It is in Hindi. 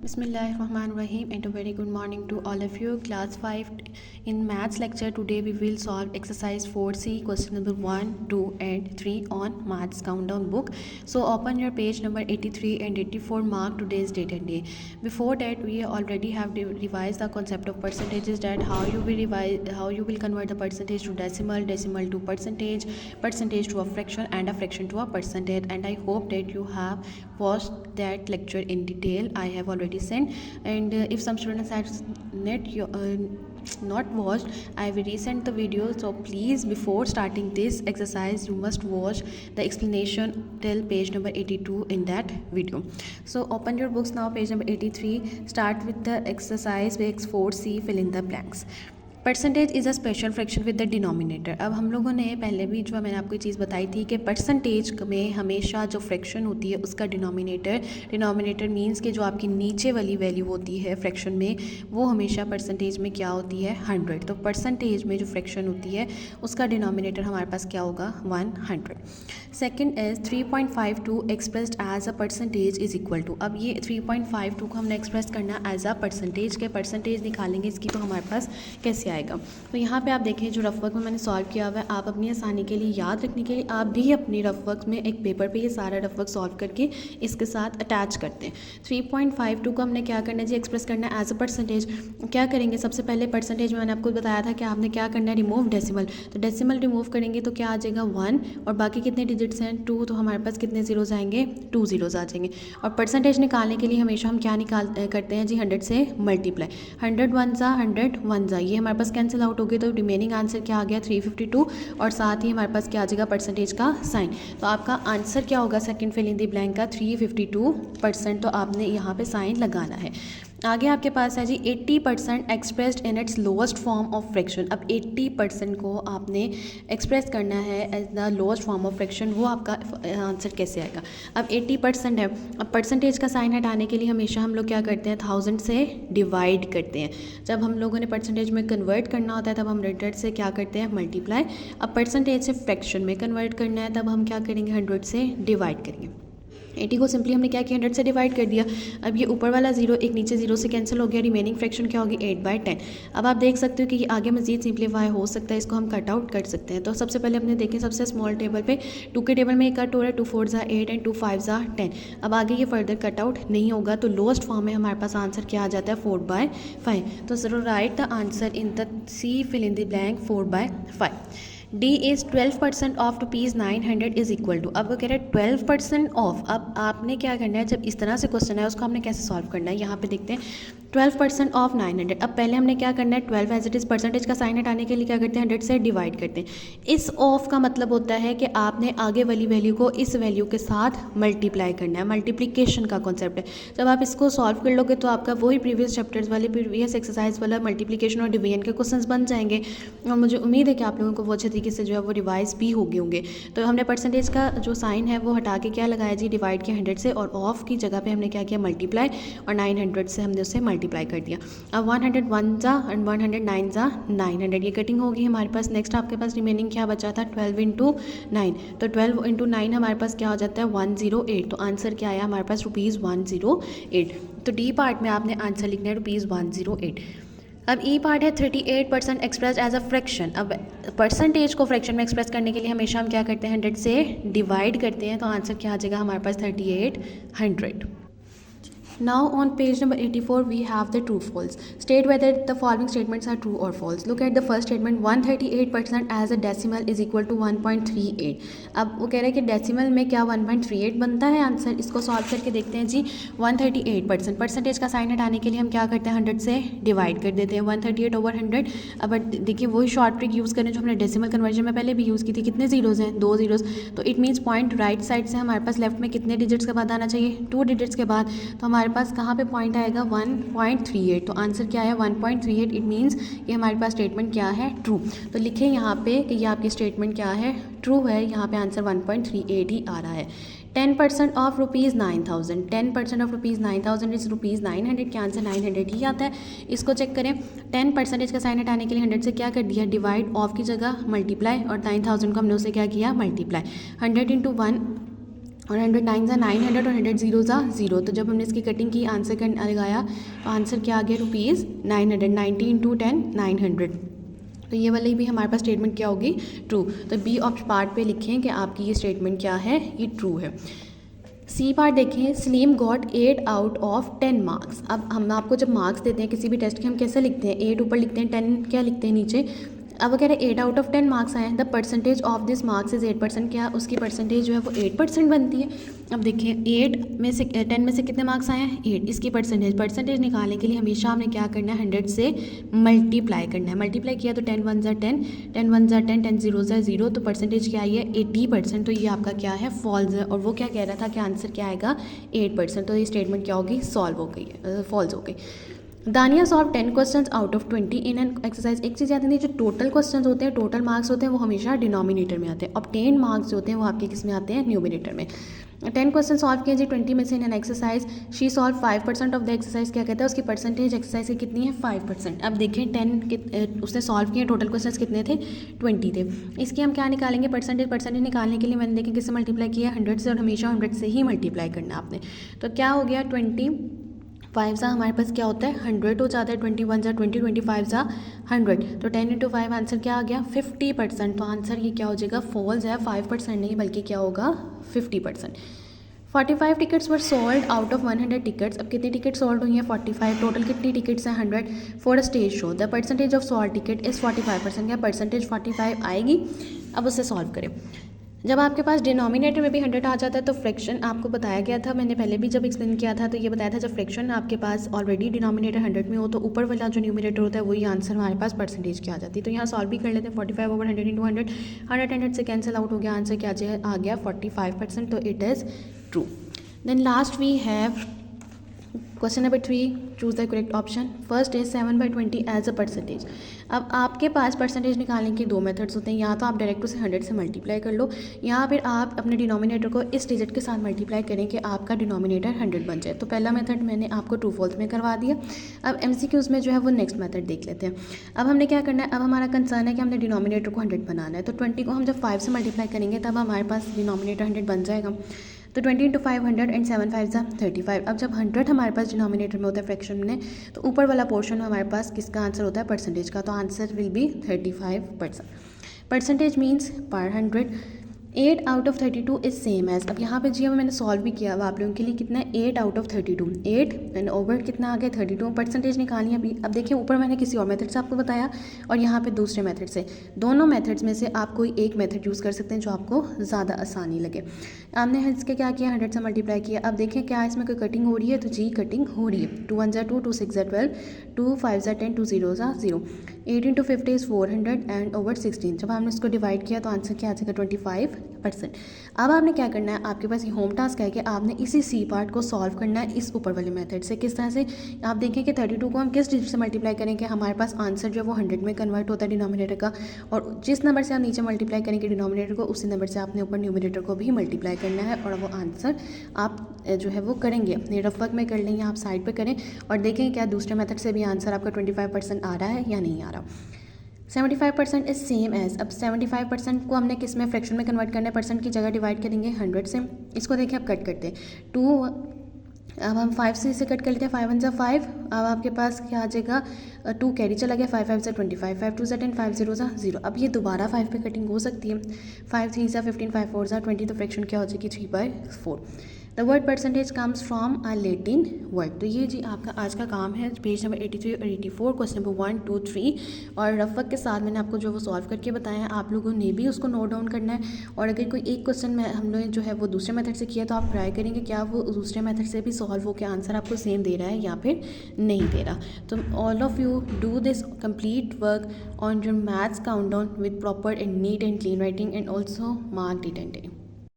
Bismillahirrahmanirrahim and a very good morning to all of you. Class 5 in maths lecture. Today we will solve exercise 4C question number 1, 2 and 3 on maths countdown book. So open your page number 83 and 84, mark today's date and day. Before that we already have revised the concept of percentages, that how you will convert the percentage to decimal to percentage to a fraction and a fraction to a percentage, and I hope that you have watched that lecture in detail. I have already sent, and if some students have not watched, I will resend the video. So please, before starting this exercise, you must watch the explanation till page number 82 in that video. So open your books now, page number 83. Start with the exercise X4C, fill in the blanks. Percentage is a special fraction with the denominator. अब हम लोगों ने पहले भी जो मैंने आपको चीज़ बताई थी कि परसेंटेज में हमेशा जो फ्रैक्शन होती है उसका डिनोमिनेटर मींस कि जो आपकी नीचे वाली वैल्यू होती है फ्रैक्शन में, वो हमेशा परसेंटेज में क्या होती है 100. तो परसेंटेज में जो फ्रैक्शन होती है उसका डिनोमिनेटर हमारे पास क्या होगा 100. Second is 3.52 expressed as a percentage is equal to. अब ये 3.52 को हमने एक्सप्रेस करना एज अ परसेंटेज के परसेंटेज निकालेंगे इसकी, तो हमारे पास कैसे आएगा. तो यहाँ पे आप देखें जो रफ वर्क में मैंने सॉल्व किया हुआ है, आप अपनी आसानी के लिए याद रखने के लिए आप भी अपनी रफ वर्क में एक पेपर पे ये सारा रफ वर्क सॉल्व करके इसके साथ अटैच करते हैं. 3.52 को हमने क्या करना है जी, एक्सप्रेस करना है एज अ परसेंटेज. क्या करेंगे, सबसे पहले परसेंटेज में मैंने आपको बताया था कि आपने क्या करना है, रिमूव डेसिमल. तो डेसिमल रिमूव करेंगे तो क्या आ जाएगा 1, और बाकी कितने डिजिट्स हैं 2, तो हमारे पास कितने जीरोज़ आएंगे 2 जीरोज़ आ जाएंगे. और परसेंटेज निकालने के लिए हमेशा हम क्या करते हैं जी, 100 से मल्टीप्लाई. 100 1 जा, ये हमारे पास कैंसिल आउट हो गए, तो रिमेनिंग आंसर क्या आ गया 352, और साथ ही हमारे पास क्या आ जाएगा परसेंटेज का साइन. तो आपका आंसर क्या होगा second fill in the blank का 352%. तो आपने यहाँ पे साइन लगाना है. आगे आपके पास है जी 80% expressed in its lowest form of fraction. अब 80% को आपने एक्सप्रेस करना है as the lowest form of fraction, वो आपका आंसर कैसे आएगा. अब 80% है, अब परसेंटेज का साइन हटाने के लिए हमेशा हम लोग क्या करते हैं 1000 से डिवाइड करते हैं. जब हम लोगों ने परसेंटेज में कन्वर्ट करना होता है तब हम 100 से क्या करते हैं मल्टीप्लाई. अब परसेंटेज से फ्रैक्शन में कन्वर्ट करना है तब हम क्या करेंगे 100 से डिवाइड करेंगे. 80 को सिंपली हमने क्या किया 100 से डिवाइड कर दिया. अब ये ऊपर वाला जीरो एक नीचे जीरो से कैंसिल हो गया, रिमेनिंग फ्रैक्शन क्या होगी 8/10. अब आप देख सकते हो कि ये आगे मजीद सिंप्लीफाई हो सकता है, इसको हम कट आउट कर सकते हैं. तो सबसे पहले हमने देखें सबसे स्मॉल टेबल पे 2 के टेबल में ये कट हो रहा है, 2 4 ज़ा 8 एंड 2 5 ज़ा 10. अब आगे ये फर्दर कट आउट नहीं होगा, तो लोएस्ट फॉर्म में हमारे पास आंसर क्या आ जाता है 4/5. तो ज़रूर right the answer in the C fill in the blank 4/5. D is 12% ऑफ ₹900 इज़ इक्वल टू. अब वो कह रहे हैं 12% ऑफ. अब आपने क्या करना है, जब इस तरह से क्वेश्चन है उसको हमने कैसे सॉल्व करना है, यहाँ पे देखते हैं 12% ऑफ 900. अब पहले हमने क्या करना है 12 एज इट इज़ परसेंटेज का साइन हटाने के लिए क्या करते हैं 100 से डिवाइड करते हैं. इस ऑफ का मतलब होता है कि आपने आगे वाली वैल्यू को इस वैल्यू के साथ मल्टीप्लाई करना है, मल्टीप्लिकेशन का कॉन्सेप्ट है. जब आप इसको सॉल्व कर लोगे तो आपका वही प्रीवियस चैप्टर्स वाले प्रीवियस एक्सरसाइज वाला मल्टीप्लिकेशन और डिवीजन के क्वेश्चन बन जाएंगे, और मुझे उम्मीद है कि आप लोगों को वो अच्छे तरीके से जो है वो रिवाइज भी हो गए होंगे. तो हमने परसेंटेज का जो साइन है वो हटा के क्या लगाया जी, डिवाइड किया 100 से, और ऑफ की जगह पे हमने क्या किया मल्टीप्लाई, और 900 से हमने उसे मल्टीप्लाई कर दिया. अब 101 जा एंड 109 जा 900, ये कटिंग होगी हमारे पास. नेक्स्ट आपके पास रिमेनिंग क्या बचा था 12 इंटू 9. तो 12 इंटू 9 हमारे पास क्या हो जाता है 108. तो आंसर क्या आया हमारे पास ₹108. तो डी पार्ट में आपने आंसर लिखना है ₹108. अब ई पार्ट है 38% एक्सप्रेस एज अ फ्रैक्शन. अब परसेंटेज को फ्रैक्शन में एक्सप्रेस करने के लिए हमेशा हम क्या करते हैं 100 से डिवाइड करते हैं. तो आंसर क्या आ जाएगा हमारे पास 3800. Now on page number 84 we have the true false. State whether the following statements are true or false. Look at the first statement, 138% as a decimal is equal to 1.38. अब वो कह रहे हैं कि डेसिमल में क्या 1.38 बनता है आंसर. इसको सॉल्व करके देखते हैं जी. 138% परसेंटेज का साइन हटाने के लिए हम क्या करते हैं 100 से डिवाइड कर देते हैं 138/100. अब देखिए वही शॉर्ट ट्रिक यूज़ करें जो हमने डेसिमल कन्वर्जन में पहले भी यूज़ की थी. कितने जीरोज़ हैं 2 जीरोज़. तो it means point right side से हमारे पास लेफ्ट में कितने डिजिट्स के बाद आना चाहिए 2 डिजिट्स के बाद. तो हमारे पास कहाँ पे पॉइंट आएगा 1.38. तो आंसर क्या है 1.38. इट मीन्स ये हमारे पास स्टेटमेंट क्या है ट्रू. तो लिखें यहाँ पे कि ये आपकी स्टेटमेंट क्या है ट्रू है. यहाँ पे आंसर 1.38 ही आ रहा है. 10% ऑफ ₹9000. 10% of ₹9000 is ₹900. के आंसर 900 ही आता है. इसको चेक करें. 10% का साइन हटाने के लिए 100 से क्या कर दिया डिवाइड, ऑफ की जगह मल्टीप्लाई, और 9000 को हमने उसे क्या किया मल्टीप्लाई. 100 इंटू 1 और 100 9 ज़ा 900 और 100 ज़ीरो ज़ा ज़ीरो। तो जब हमने इसकी कटिंग की आंसर का लगाया तो आंसर क्या आ गया ₹900। 90 इंटू 10 900। तो ये वाली भी हमारे पास स्टेटमेंट क्या होगी, ट्रू। तो बी ऑप्शन पार्ट पे लिखें कि आपकी ये स्टेटमेंट क्या है, ये ट्रू है। सी पार्ट देखें, Salim got 8 out of 10 marks. अब हम आपको जब मार्क्स देते हैं किसी भी टेस्ट के, हम कैसे लिखते हैं, 8 ऊपर लिखते हैं, 10 क्या लिखते हैं नीचे। अब वो कह रहे 8 आउट ऑफ 10 मार्क्स आए, the percentage of this marks is 8%। क्या उसकी परसेंटेज जो है वो 8% बनती है। अब देखिए 8 में से 10 में से कितने मार्क्स आए हैं, 8। इसकी परसेंटेज निकालने के लिए हमेशा हमने क्या करना है, 100 से मल्टीप्लाई करना है। मल्टीप्लाई किया तो 10 1 ज़ा 10, 10 1 ज़ा 10, 10 0 ज़ा 0। तो परसेंटेज क्या आई है, 80%। तो ये आपका क्या है, फॉल्स है। और वो क्या कह रहा था कि आंसर क्या आएगा, 8%। तो ये स्टेटमेंट क्या होगी, सॉल्व हो गई है, फॉल्स हो गई। दानिया solve 10 question out of 20 in an exercise. एक चीज़ याद नहीं, जो टोटल क्वेश्चन होते हैं, टोटल मार्क्स होते हैं, वो हमेशा डिनोमिनेटर में आते हैं। ऑब्टेन मार्क्स जो होते हैं वो आपके किस में आते हैं, न्यूमिनेटर में। 10 क्वेश्चन सॉल्व किए जी 20 में से in an exercise. She solve 5% of the exercise. क्या कहता है, उसकी परसेंटेज एक्सरसाइज की कितनी है, 5%। अब देखें 10 उसने सॉल्व किए, टोटल क्वेश्चन कितने थे, 20 थे। इसकी हम क्या निकालेंगे, परसेंटेज निकालने के लिए मैंने देखें किससे मल्टीप्लाई किया, 100 से। और हमेशा 100 से ही मल्टीप्लाई करना आपने। तो क्या हो गया, 25 सा हमारे पास क्या होता है, 100 हो जाता है। 21 ज़ा 20, 25 ज़ा 100। तो 10 इंटू 5 आंसर क्या आ गया, 50%। तो आंसर ये क्या हो जाएगा, फॉल्स है, 5% नहीं बल्कि क्या होगा, 50%। 45 tickets were sold out of 100 tickets. अब कितनी टिकट सोल्ड हुई है, 45। टोटल कितनी टिकट्स हैं, 100 for a stage show. The percentage of sold ticket is 45%। क्या परसेंटेज 45 आएगी। अब उसे सॉल्व करें। जब आपके पास डिनोमिनेटर में भी 100 आ जाता है तो फ्रैक्शन आपको बताया गया था, मैंने पहले भी जब एक्सप्लेन किया था तो ये बताया था, जब फ्रैक्शन आपके पास ऑलरेडी डिनोमिनेटर 100 में हो तो ऊपर वाला जो न्यूमिनेटर होता है वही आंसर हमारे पास परसेंटेज की आ जाती है। तो यहाँ सॉल्व भी कर लेते हैं। 45 ओवर 100 इंटू 100, 100 से कैंसिल आउट हो गया, आंसर क्या आ गया, 45%। तो it is true. Then last we have question number 3, choose the correct option. First is 7/20 as a percentage. अब आपके पास परसेंटेज निकालने के दो मेथड्स होते हैं, या तो आप डायरेक्ट उसे 100 से मल्टीप्लाई कर लो, या फिर आप अपने डिनोमिनेटर को इस डिजिट के साथ मल्टीप्लाई करें कि आपका डिनोमिनेटर 100 बन जाए। तो पहला मेथड मैंने आपको ट्रू फॉल्स में करवा दिया। अब MCQs में जो है वो नेक्स्ट मेथड देख लेते हैं। अब हमने क्या करना है, अब हमारा कंसर्न है कि हमने डिनोमिनेटर को 100 बनाना है। तो 20 को हम जब 5 से मल्टीप्लाई करेंगे तब हमारे पास डिनोमिनेटर 100 बन जाएगा। तो 20 इंटू 5 100 एंड 7 5 ज़ा 35। अब जब 100 हमारे पास डिनोमिनेटर में होता है फ्रैक्शन में, तो ऊपर वाला पोर्शन हमारे पास किसका आंसर होता है, परसेंटेज का। तो answer will be 35%। Percentage means पर 100। 8 out of 32 is same as. अब यहाँ पे जी मैंने सॉल्व भी किया, अब आप लोगों के लिए कितना है, 8 आउट ऑफ 32। 8 एंड ओवर कितना आ गया, 32। परसेंटेज निकालिए अभी। अब देखिए ऊपर मैंने किसी और मेथड से आपको बताया और यहाँ पे दूसरे मेथड से। दोनों मेथड्स में से आप कोई एक मेथड यूज़ कर सकते हैं जो आपको ज़्यादा आसानी लगे। आपने इसके क्या किया, 100 से मल्टीप्लाई किया। अब देखें क्या इसमें कोई कटिंग हो रही है, तो जी कटिंग हो रही है। 2 1 ज़ा 2, 2 6 ज़ा 12, 2 5 ज़ा 10, 2 0 ज़ा 0। 8 इंटू 50 इज़ 400 एंड ओवर 16। जब हमने इसको डिवाइड किया तो आंसर क्या आ जाएगा, 25%। अब आपने क्या करना है, आपके पास ये होम टास्क है कि आपने इसी सी पार्ट को सॉल्व करना है इस ऊपर वाले मेथड से। किस तरह से, आप देखें कि 32 को हम किस डिजिट से मल्टीप्लाई करें कि हमारे पास आंसर जो है वो 100 में कन्वर्ट होता है डिनोमिनेटर का, और जिस नंबर से आप नीचे मल्टीप्लाई करेंगे डिनोमिनेटर को, उसी नंबर से आपने ऊपर न्यूमिनेटर को भी मल्टीप्लाई करना है, और वो आंसर आप जो है वो करेंगे अपने रफ वर्क में कर लें या आप साइड पर करें और देखें क्या दूसरे मेथड से भी आंसर आपका 25% आ रहा है या नहीं आ रहा। 75% इज सेम एज। अब 75% को हमने किस में, फ्रैक्शन में कन्वर्ट करना है, परसेंट की जगह डिवाइड करेंगे 100 से। इसको देखिए अब कट करते हैं, 2 अब हम 5 से इसे कट कर लेते हैं, 5 1 ज़ा 5। अब आपके पास क्या आ जाएगा, 2 कैरी चला गया, 5 5 ज़ा 25, 5 2 ज़ा 10, 5 0 ज़ा 0। अब ये दोबारा 5 पे कटिंग हो सकती है, 5 3 ज़ा 15, 5 4 ज़ा 20। तो फ्रैक्शन क्या हो जाएगी, 3/4। The word percentage comes from a Latin word. तो ये जी आपका आज का काम है, पेज नंबर 83 और 84, क्वेश्चन नंबर 1 2 3 और रफ वर्क के साथ मैंने आपको जो वो सॉल्व करके बताया है, आप लोगों ने भी उसको नोट डाउन करना है। और अगर कोई एक क्वेश्चन में हमने जो है वो दूसरे मेथड से किया तो आप ट्राई करेंगे क्या वो दूसरे मेथड से भी सॉल्व हो के आंसर आपको सेम दे रहा है या फिर नहीं दे रहा। तो all of you do this complete work on your maths countdown with proper and neat and clean writing and also mark it and